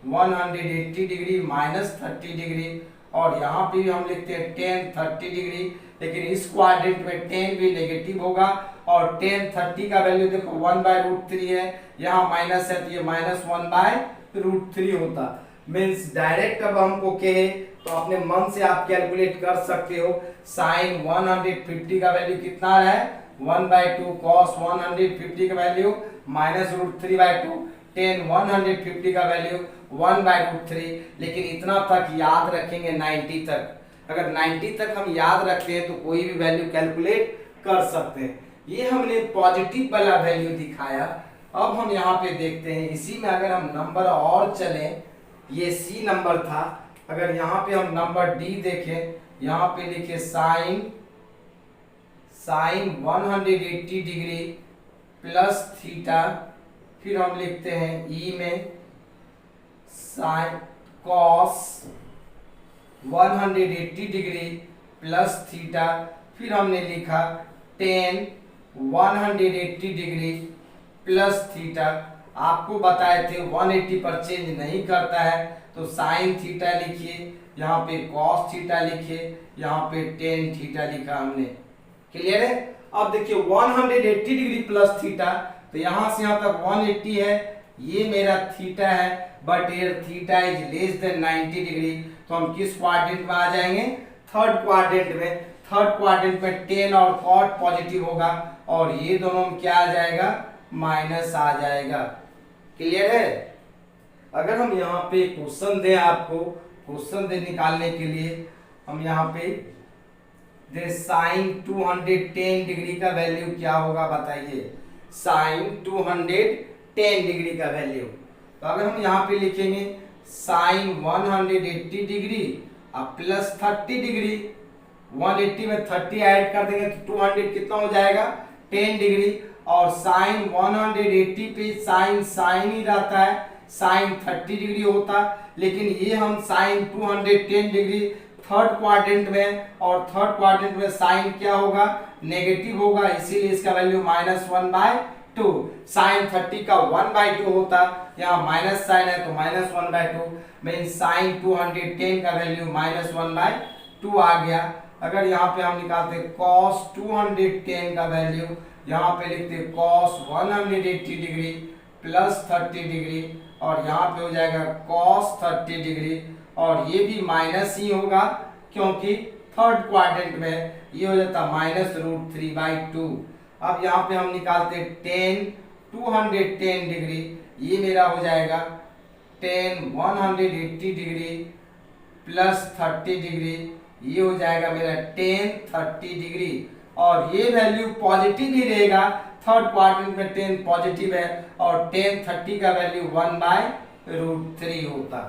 [SPEAKER 1] 180 डिग्री माइनस 30 डिग्री, और यहाँ पे भी हम लिखते हैं 30 डिग्री, लेकिन इस क्वाड्रेंट में 10 भी नेगेटिव होगा, और 30 का वैल्यू देखो 1/√3 है, यहाँ माइनस है तो ये -1/√3 होता। मीन्स डायरेक्ट अब हमको कहे तो अपने मन से आप कैलकुलेट कर सकते हो। साइन 150 का वैल्यू कितना है? 1/2, cos 150 का वैल्यू -√3/2, 150 का वैल्यू 1/√3। लेकिन इतना तक याद रखेंगे 90 तक। अगर 90 तक हम याद रखते हैं तो कोई भी वैल्यू कैलकुलेट कर सकते हैं। ये हमने पॉजिटिव वाला वैल्यू दिखाया। अब हम यहाँ पे देखते हैं, इसी में अगर हम नंबर और चलें ये सी नंबर था। अगर यहाँ पे हम नंबर डी देखें, यहाँ पे लिखे साइन 180 डिग्री प्लस थीटा, फिर हम लिखते हैं ई में sine cos 180 degree plus theta, फिर हमने लिखा टेन 180 डिग्री प्लस थीटा। आपको बताए थे 180 पर चेंज नहीं करता है, तो साइन थीटा लिखिए, यहाँ पे कॉस थीटा लिखिए, यहाँ पे टेन थीटा लिखा हमने। क्लियर है? अब देखिए 180 डिग्री प्लस थीटा, तो यहां से यहां तक 180 है, ये मेरा थीटा है, but here theta is less than 90 degree, तो हम किस क्वाड्रेंट में आ जाएंगे? थर्ड क्वाड्रेंट में। थर्ड क्वाड्रेंट में टेन और कॉट पॉजिटिव होगा, और ये दोनों में क्या आ जाएगा? माइनस आ जाएगा। क्लियर है? अगर हम यहाँ पे क्वेश्चन दें, आपको क्वेश्चन दे निकालने के लिए, हम यहाँ पे दे साइन 210 डिग्री का वैल्यू क्या होगा बताइए? साइन 210 डिग्री का वैल्यू, तो अगर हम यहाँ पे लिखेंगे साइन 180 डिग्री अब प्लस 30 डिग्री, 180 में 30 ऐड कर देंगे तो 200 कितना हो जाएगा? 10 डिग्री। और साइन 180 पे साइन ही रहता है, साइन 30 डिग्री होता, लेकिन ये हम साइन 210 डिग्री थर्ड क्वाड्रेंट में, और थर्ड क्वाड्रेंट में साइन क्या होगा? नेगेटिव होगा, इसीलिए इसका वैल्यू -1/2। साइन 30 का 1/2 होता, यहाँ माइनस साइन है तो -1/2, मीन साइन 210 का वैल्यू -1/2 आ गया। अगर यहाँ पे हम निकालते cos 210 का वैल्यू, यहाँ पे लिखते cos 180 डिग्री प्लस 30 डिग्री, और यहाँ पे हो जाएगा cos 30 डिग्री, और ये भी माइनस ही होगा क्योंकि थर्ड क्वाड्रेंट में, ये हो जाता -√3/2। अब यहाँ पे हम निकालते 210 डिग्री, ये मेरा हो जाएगा 180 डिग्री प्लस 30 डिग्री, ये हो जाएगा मेरा 30 डिग्री, और ये वैल्यू पॉजिटिव ही रहेगा, थर्ड क्वाड्रेंट में 10 पॉजिटिव है, और 30 का वैल्यू 1/√3 होता।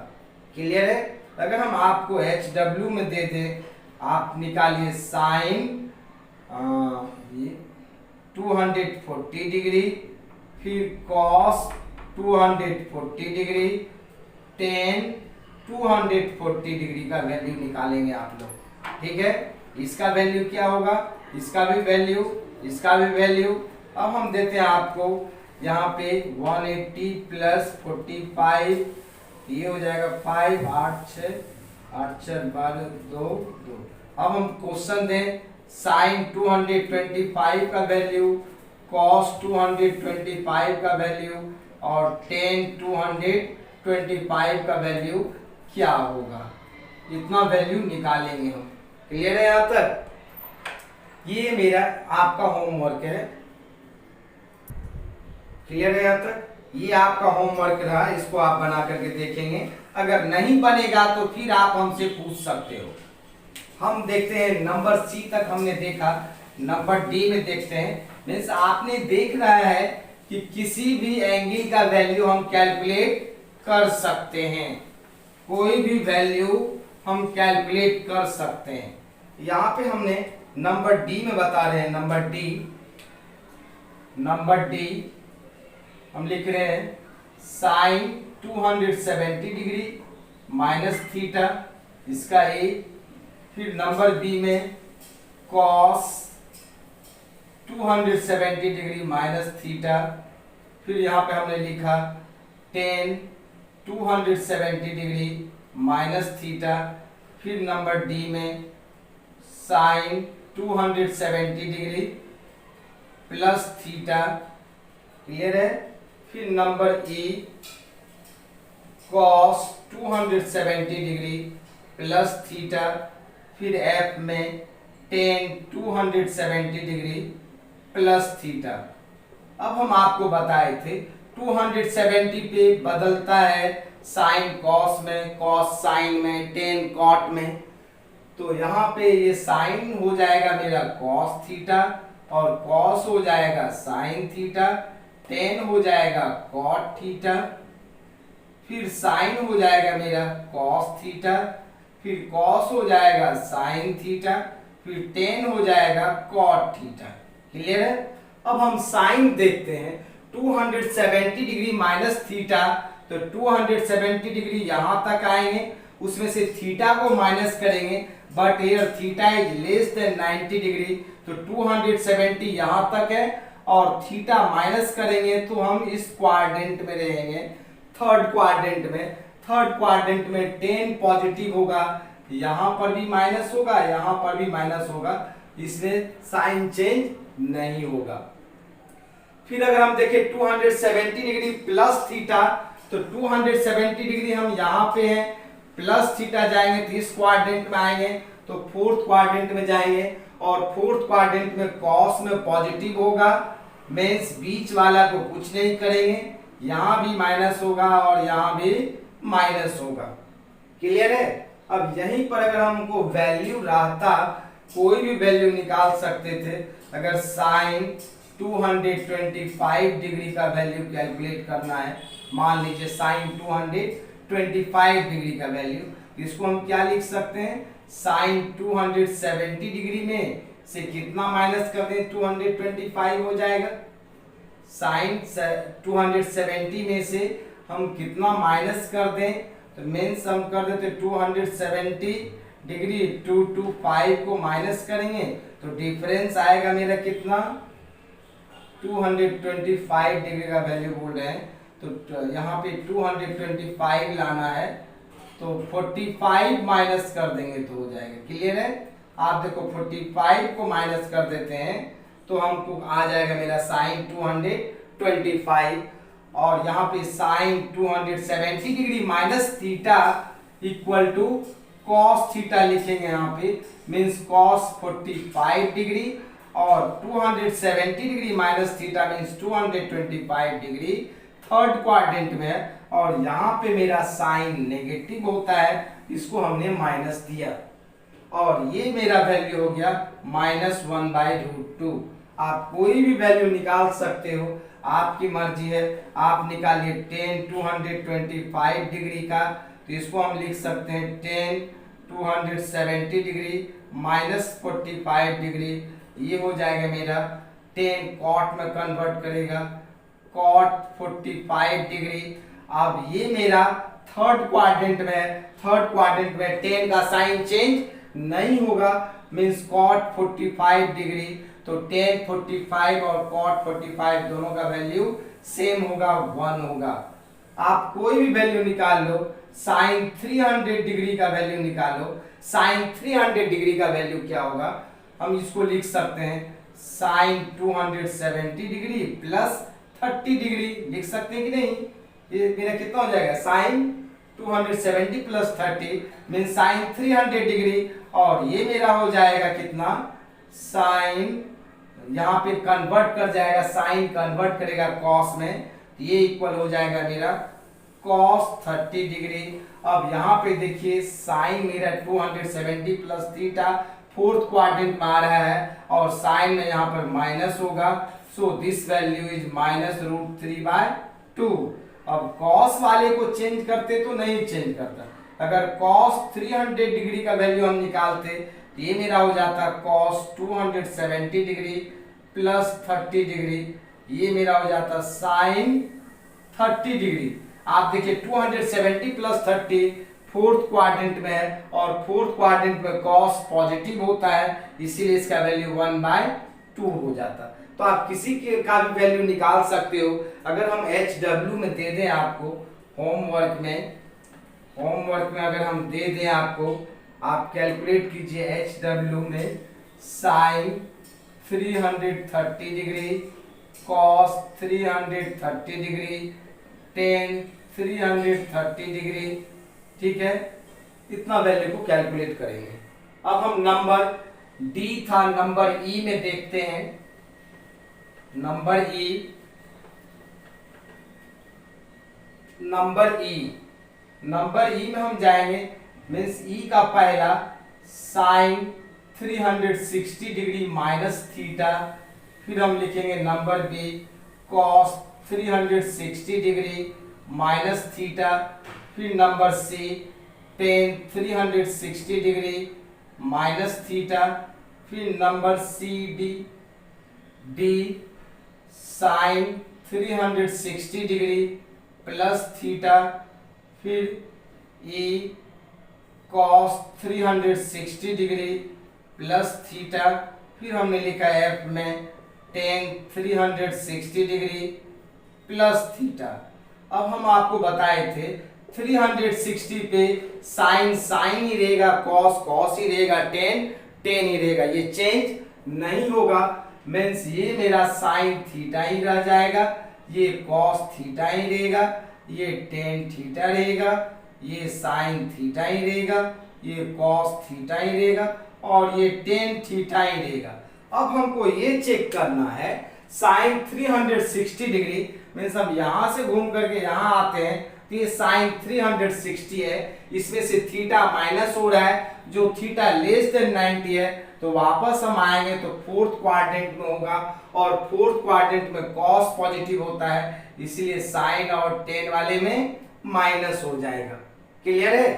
[SPEAKER 1] क्लियर है? अगर हम आपको HW में दे दें, आप निकालिए साइन 240 डिग्री, फिर कॉस 240 डिग्री, टेन 240 डिग्री का वैल्यू निकालेंगे आप लोग। ठीक है? इसका वैल्यू क्या होगा? इसका भी वैल्यू, इसका भी वैल्यू। अब हम देते हैं आपको यहाँ पे 180 प्लस 45, ये हो जाएगा 5 8 6 8 4 12 2 2। अब हम क्वेश्चन दें, साइन 225 का वैल्यू, कॉस 225 का वैल्यू, और टेन 225 का वैल्यू क्या होगा? इतना वैल्यू निकालेंगे हम। क्लियर है यहाँ तक? ये मेरा आपका होमवर्क है। क्लियर है यहाँ तक? ये आपका होमवर्क रहा, इसको आप बना करके देखेंगे। अगर नहीं बनेगा तो फिर आप हमसे पूछ सकते हो। हम देखते हैं नंबर सी तक हमने देखा, नंबर डी में देखते हैं। मीन्स आपने देख रहा है कि किसी भी एंगल का वैल्यू हम कैलकुलेट कर सकते हैं, कोई भी वैल्यू हम कैलकुलेट कर सकते हैं। यहाँ पे हमने नंबर डी में बता रहे हैं, नंबर डी हम लिख रहे हैं साइन 270 डिग्री माइनस थीटा, इसका ए, फिर नंबर बी में कॉस 270 डिग्री माइनस थीटा, फिर यहाँ पे हमने लिखा टेन 270 डिग्री माइनस थीटा, फिर नंबर डी में sine 270 degree plus theta. Clear है? फिर number E cos 270 degree plus theta, फिर एफ में टेन 270 डिग्री प्लस थीटा। अब हम आपको बताए थे 270 पे बदलता है साइन कॉस में, कॉस साइन में, टेन कॉट में, तो यहाँ पे ये साइन हो जाएगा मेरा कॉस थीटा, और कॉस हो जाएगा साइन थीटा, टेन हो जाएगा कॉट थीटा, फिर साइन हो जाएगा मेरा कॉस थीटा, फिर कॉस हो जाएगा साइन थीटा, फिर टेन हो जाएगा कॉट थीटा। क्लियर है? अब हम साइन देखते हैं। 270 डिग्री माइनस थीटा, तो 270 डिग्री यहां तक आएंगे, उसमें से थीटा को माइनस करेंगे, but here theta is less than 90 degree, तो 270 यहां तक है और थीटा माइनस करेंगे तो हम इस क्वाड्रेंट में रहेंगे, थर्ड क्वाड्रेंट में। थर्ड क्वाड्रेंट में 10 पॉजिटिव होगा, यहां पर भी माइनस होगा, यहां पर भी माइनस होगा, इसमें साइन चेंज नहीं होगा। फिर अगर हम देखें 270 डिग्री प्लस थीटा, तो 270 डिग्री हम यहां पे हैं, प्लस थीटा जाएंगे तो इस क्वाड्रेंट में आएंगे, तो फोर्थ क्वाड्रेंट में जाएंगे और फोर्थ क्वाड्रेंट में कॉस में पॉजिटिव होगा, मींस बीच वाला को कुछ नहीं करेंगे, यहां भी माइनस होगा और यहां भी माइनस होगा। क्लियर है? अब यहीं पर अगर हमको वैल्यू रहता, कोई भी वैल्यू निकाल सकते थे। अगर साइन 225 डिग्री का वैल्यू कैलकुलेट करना है, मान लीजिए साइन 225 डिग्री का वैल्यू, इसको हम क्या लिख सकते हैं, साइन 270 डिग्री में से कितना माइनस कर दें, 225 हो जाएगा। साइन 270 में से हम कितना माइनस कर दें, तो मीन्स हम कर देते 270 डिग्री 225 को माइनस करेंगे तो डिफरेंस आएगा मेरा कितना, 225 डिग्री का वैल्यू बोल रहे हैं, तो यहाँ पे 225 लाना है, तो 45 माइनस कर देंगे तो हो जाएगा। क्लियर है? आप देखो 45 को माइनस कर देते हैं तो हमको आ जाएगा मेरा साइन 225, और यहाँ पे sine 270 degree minus theta equal to cos theta लिखेंगे यहाँ पे, मीन्स कॉस 45 डिग्री, और 270 degree minus theta means 225 degree third quadrant में, और यहाँ पे मेरा साइन नेगेटिव होता है, इसको हमने माइनस दिया, और ये मेरा वैल्यू हो गया -1/√2। आप कोई भी वैल्यू निकाल सकते हो, आपकी मर्जी है, आप निकालिए 10 225 डिग्री का, तो इसको हम लिख सकते हैं 10 270 डिग्री माइनस 45 डिग्री, ये हो जाएगा मेरा 10 कॉट में कन्वर्ट करेगा, कॉट 45 डिग्री। अब ये मेरा थर्ड क्वाड्रेंट में है, थर्ड क्वाड्रेंट में 10 का साइन चेंज नहीं होगा, मीन्स कॉट 45 डिग्री, तो 10 45 और कॉट 45 दोनों का वैल्यू सेम होगा, 1 होगा। आप कोई भी वैल्यू निकाल लो, साइन 300 डिग्री का वैल्यू निकालो, साइन 300 डिग्री का वैल्यू क्या होगा, हम इसको लिख सकते हैं साइन 270 डिग्री प्लस 30 डिग्री, लिख सकते हैं कि नहीं, ये मेरा कितना हो जाएगा, साइन 270 प्लस 30 मीन साइन 300 डिग्री, और ये मेरा हो जाएगा कितना, साइन यहाँ पे कन्वर्ट कर जाएगा, साइन कन्वर्ट करेगा कॉस में, ये इक्वल हो जाएगा मेरा कॉस 30 डिग्री। अब यहाँ पे देखिए साइन मेरा 270 प्लस थीटा फोर्थ क्वाड्रेंट में आ रहा है, और साइन में यहाँ पर माइनस होगा, सो दिस वैल्यू इज -√3/2। अब कॉस वाले को चेंज करते तो नहीं चेंज करता, अगर कॉस 300 डिग्री का वैल्यू हम निकालते तो ये मेरा हो जाता कॉस 270 डिग्री प्लस 30 डिग्री, ये मेरा हो जाता साइन 30 डिग्री। आप देखिए 270 प्लस 30 फोर्थ क्वाड्रेंट में है, और फोर्थ क्वाड्रेंट में कॉस पॉजिटिव होता है, इसीलिए इसका वैल्यू 1/2 हो जाता। तो आप किसी के का भी वैल्यू निकाल सकते हो। अगर हम HW में दे दें आपको होमवर्क में अगर हम दे दें आपको, आप कैलकुलेट कीजिए HW में sine 330 degree, cos 330 degree, tan 330 degree, ठीक है, इतना वैल्यू को कैलकुलेट करेंगे। अब हम नंबर डी था, नंबर ई में देखते हैं। नंबर ई में हम जाएंगे, मीन्स ई का पहला साइन 360 डिग्री माइनस थीटा, फिर हम लिखेंगे number B cos 360 degree minus theta, फिर number C tan 360 degree minus theta, फिर number C D sine 360 degree plus theta, फिर E cos 360 degree plus theta, फिर हमने लिखा है एफ में टेन 360 डिग्री प्लस थीटा। अब हम आपको बताए थे 360 पे साइन साइन ही रहेगा, कॉस कॉस ही रहेगा, टेन टेन ही रहेगा, ये चेंज नहीं होगा। मीन्स ये मेरा साइन थीटा ही रह जाएगा, ये कॉस थीटा ही रहेगा, ये टेन थीटा रहेगा, ये साइन थीटा ही रहेगा, ये कॉस थीटा ही रहेगा और ये टेन थीटा ही रहेगा। अब हमको ये चेक करना है साइन 360 डिग्री मीन्स हम यहां से घूम करके यहां आते हैं तो ये साइन 360 है, इसमें से थीटा माइनस हो रहा है, जो थीटा लेस देन 90 है, तो वापस हम आएंगे तो फोर्थ क्वाड्रेंट में होगा और फोर्थ क्वाड्रेंट में कॉस पॉजिटिव होता है, इसलिए साइन और टेन वाले में माइनस हो जाएगा। क्लियर है?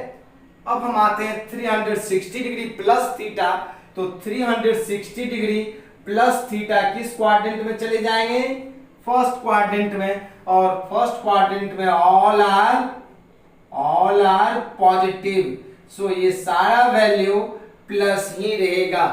[SPEAKER 1] अब हम आते हैं 360 डिग्री प्लस थीटा, तो 360 डिग्री प्लस थीटा किस क्वाड्रेंट में चले जाएंगे? फर्स्ट क्वाड्रेंट में, और फर्स्ट क्वाड्रेंट में ऑल आर पॉजिटिव, सो ये सारा वैल्यू प्लस ही रहेगा।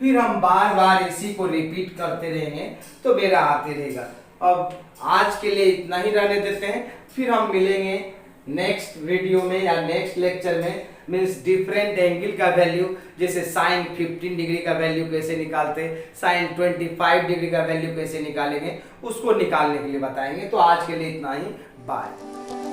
[SPEAKER 1] फिर हम बार बार इसी को रिपीट करते रहेंगे तो मेरा आते रहेगा। अब आज के लिए इतना ही रहने देते हैं, फिर हम मिलेंगे नेक्स्ट वीडियो में या नेक्स्ट लेक्चर में। मीन्स डिफरेंट एंगल का वैल्यू, जैसे साइन 15 डिग्री का वैल्यू कैसे निकालते, साइन 25 डिग्री का वैल्यू कैसे निकालेंगे, उसको निकालने के लिए बताएंगे। तो आज के लिए इतना ही, बाय।